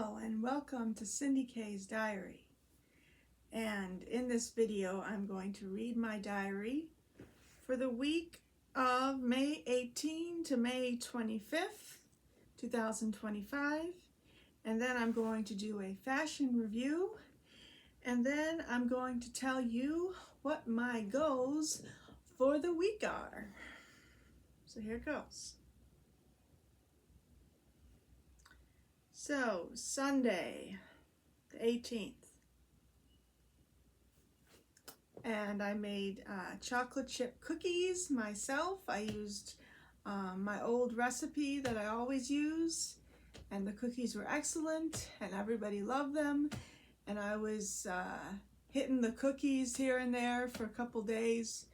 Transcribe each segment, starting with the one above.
Hello and welcome to Cindy K's Diary. And in this video I'm going to read my diary for the week of May 18 to May 25th, 2025. And then I'm going to do a fashion review. And then I'm going to tell you what my goals for the week are. So here it goes. So, Sunday, the 18th, and I made chocolate chip cookies myself. I used my old recipe that I always use, and the cookies were excellent, and everybody loved them, and I was hitting the cookies here and there for a couple days,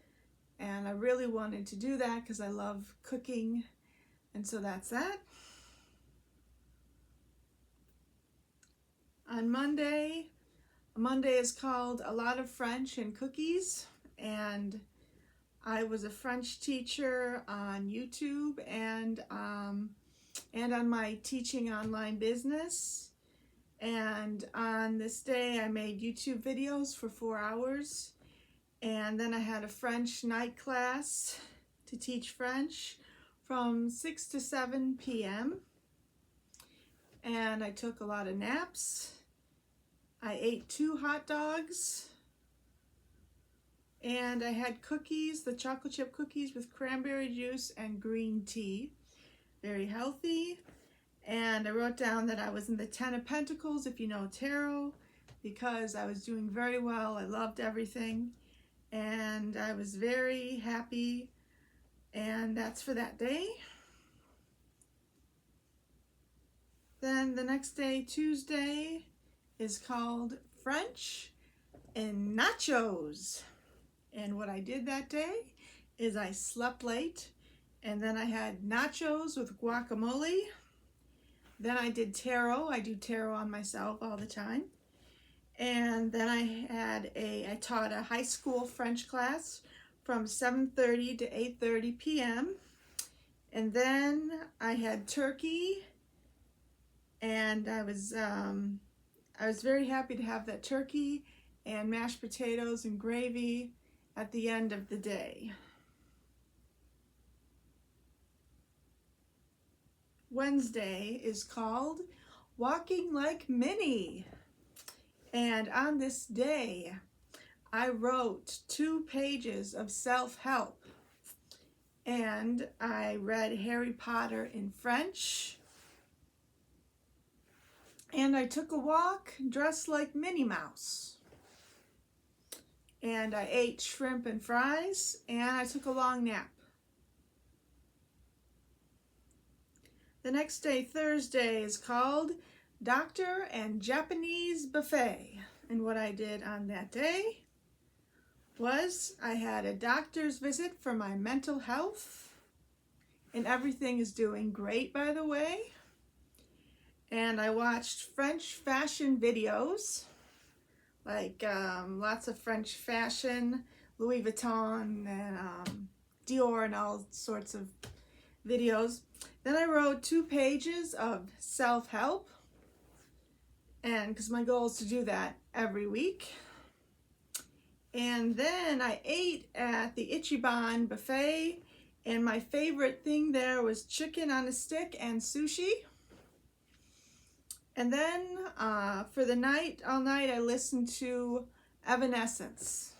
and I really wanted to do that because I love cooking, and so that's that. On Monday is called A Lot of French and Cookies, and I was a French teacher on YouTube and on my teaching online business. And on this day I made YouTube videos for 4 hours, and then I had a French night class to teach French from 6 to 7 p.m. and I took a lot of naps. I ate 2 hot dogs, and I had cookies, the chocolate chip cookies with cranberry juice and green tea. Very healthy. And I wrote down that I was in the 10 of Pentacles, if you know tarot, because I was doing very well. I loved everything, and I was very happy, and that's for that day. Then the next day, Tuesday, is called French and Nachos. And what I did that day is I slept late, and then I had nachos with guacamole. Then I did tarot. I do tarot on myself all the time. And then I taught a high school French class from 7:30 to 8:30 p.m. And then I had turkey, and I was very happy to have that turkey and mashed potatoes and gravy at the end of the day. Wednesday is called Walking Like Minnie. And on this day, I wrote 2 pages of self-help. And I read Harry Potter in French. And I took a walk dressed like Minnie Mouse. And I ate shrimp and fries, and I took a long nap. The next day, Thursday, is called Doctor and Japanese Buffet. And what I did on that day was I had a doctor's visit for my mental health, and everything is doing great, by the way. And I watched French fashion videos, like lots of French fashion, Louis Vuitton and Dior and all sorts of videos. Then I wrote 2 pages of self-help, and because my goal is to do that every week. And then I ate at the Ichiban buffet, and my favorite thing there was chicken on a stick and sushi. And then for the night, all night, I listened to Evanescence.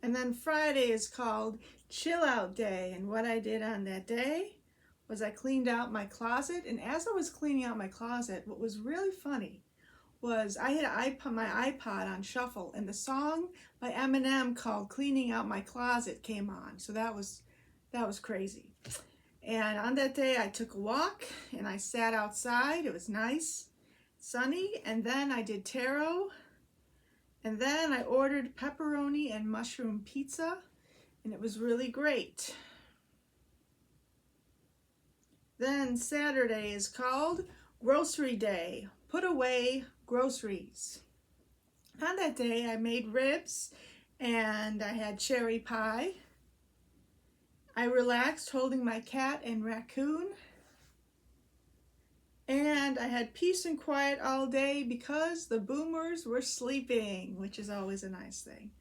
And then Friday is called Chill Out Day. And what I did on that day was I cleaned out my closet. And as I was cleaning out my closet, what was really funny was I had my iPod on shuffle, and the song by Eminem called Cleaning Out My Closet came on. So that was crazy. And on that day I took a walk, and I sat outside. It was nice, sunny, and then I did tarot, and then I ordered pepperoni and mushroom pizza, and it was really great. Then Saturday is called Grocery Day. Put away groceries. On that day I made ribs, and I had cherry pie. I relaxed holding my cat and raccoon. And I had peace and quiet all day because the boomers were sleeping, which is always a nice thing.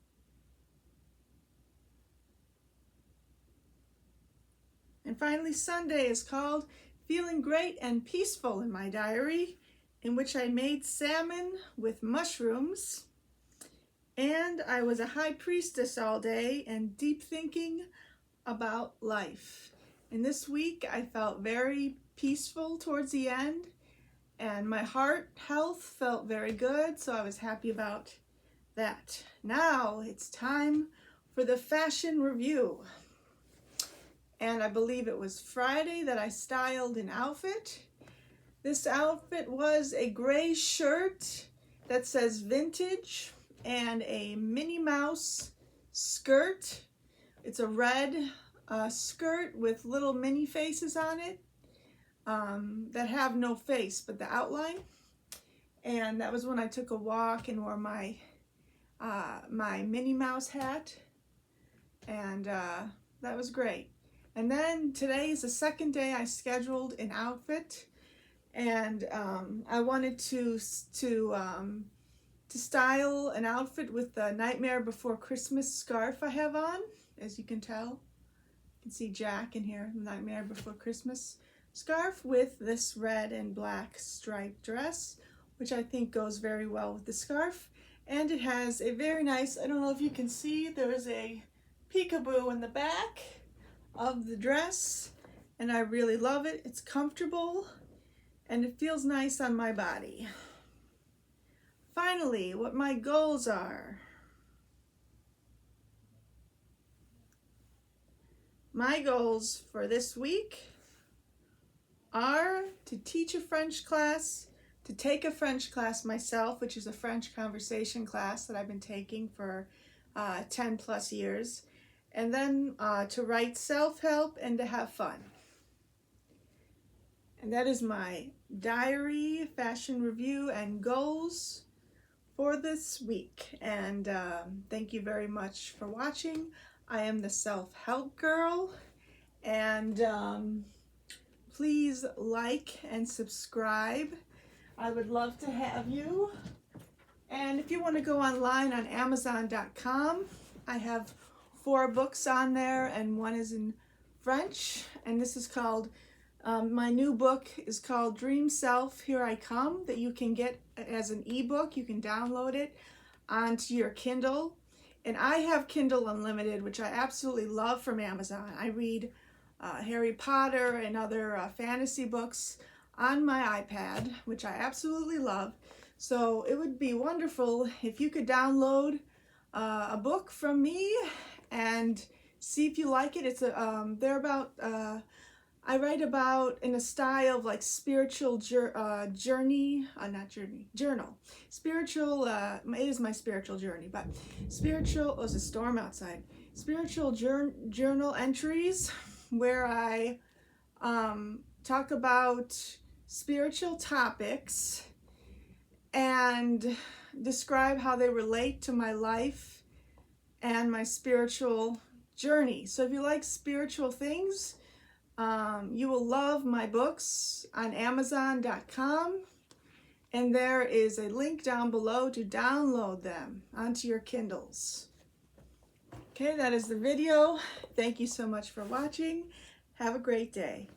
And finally, Sunday is called Feeling Great and Peaceful in my diary, in which I made salmon with mushrooms. And I was a high priestess all day and deep thinking about life. And this week I felt very peaceful towards the end, and my heart health felt very good, so I was happy about that. Now it's time for the fashion review. And I believe it was Friday that I styled an outfit. This outfit was a gray shirt that says vintage and a Minnie Mouse skirt. It's a red skirt with little Minnie faces on it that have no face but the outline. And that was when I took a walk and wore my my Minnie Mouse hat, and that was great. And then today is the second day I scheduled an outfit, and I wanted to style an outfit with the Nightmare Before Christmas scarf I have on. As you can tell, you can see Jack in here, Nightmare Before Christmas scarf with this red and black striped dress, which I think goes very well with the scarf. And it has a very nice, I don't know if you can see, there is a peekaboo in the back of the dress, and I really love it. It's comfortable and it feels nice on my body. Finally, what my goals are. My goals for this week are to teach a French class, to take a French class myself, which is a French conversation class that I've been taking for 10 plus years, and then to write self-help and to have fun. And that is my diary, fashion review, and goals for this week. And thank you very much for watching. I am the Self-Help Girl, and please like and subscribe. I would love to have you. And if you want to go online on Amazon.com, I have 4 books on there, and one is in French, and this is called, my new book is called Dream Self, Here I Come, that you can get as an ebook. You can download it onto your Kindle. And I have Kindle Unlimited, which I absolutely love from Amazon. I read Harry Potter and other fantasy books on my iPad, which I absolutely love. So it would be wonderful if you could download a book from me and see if you like it. It's they're about, I write about in a style of like spiritual journal. Spiritual, it is my spiritual journey, but spiritual, oh, there's a storm outside. Spiritual journal entries where I talk about spiritual topics and describe how they relate to my life and my spiritual journey. So if you like spiritual things, you will love my books on Amazon.com, and there is a link down below to download them onto your Kindles. Okay, that is the video. Thank you so much for watching. Have a great day.